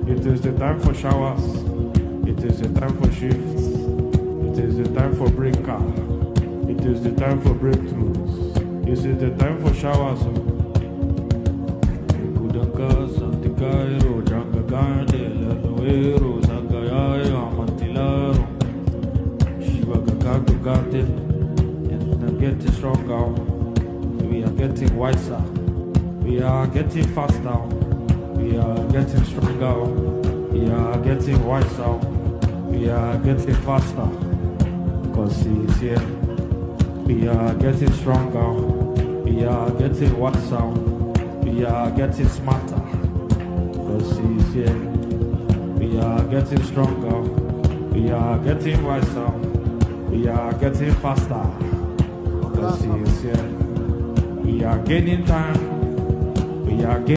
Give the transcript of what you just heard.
It is the time for showers. It is the time for shifts. It is the time for breaker. It is the time for breakthroughs. It is the time for showers. Kudaka Santikairo Jangagande Lanoero Zagaya Mantilaro Shivagagagate. And I'm getting stronger. We are getting wiser. We are getting faster. We are getting stronger. We are getting wiser. We are getting faster. Because He is here. We are getting stronger. We are getting wiser. We are getting smarter. Because He is here. We are getting stronger. We are getting wiser. We are getting faster. Because He is here. We are gaining time. We are gaining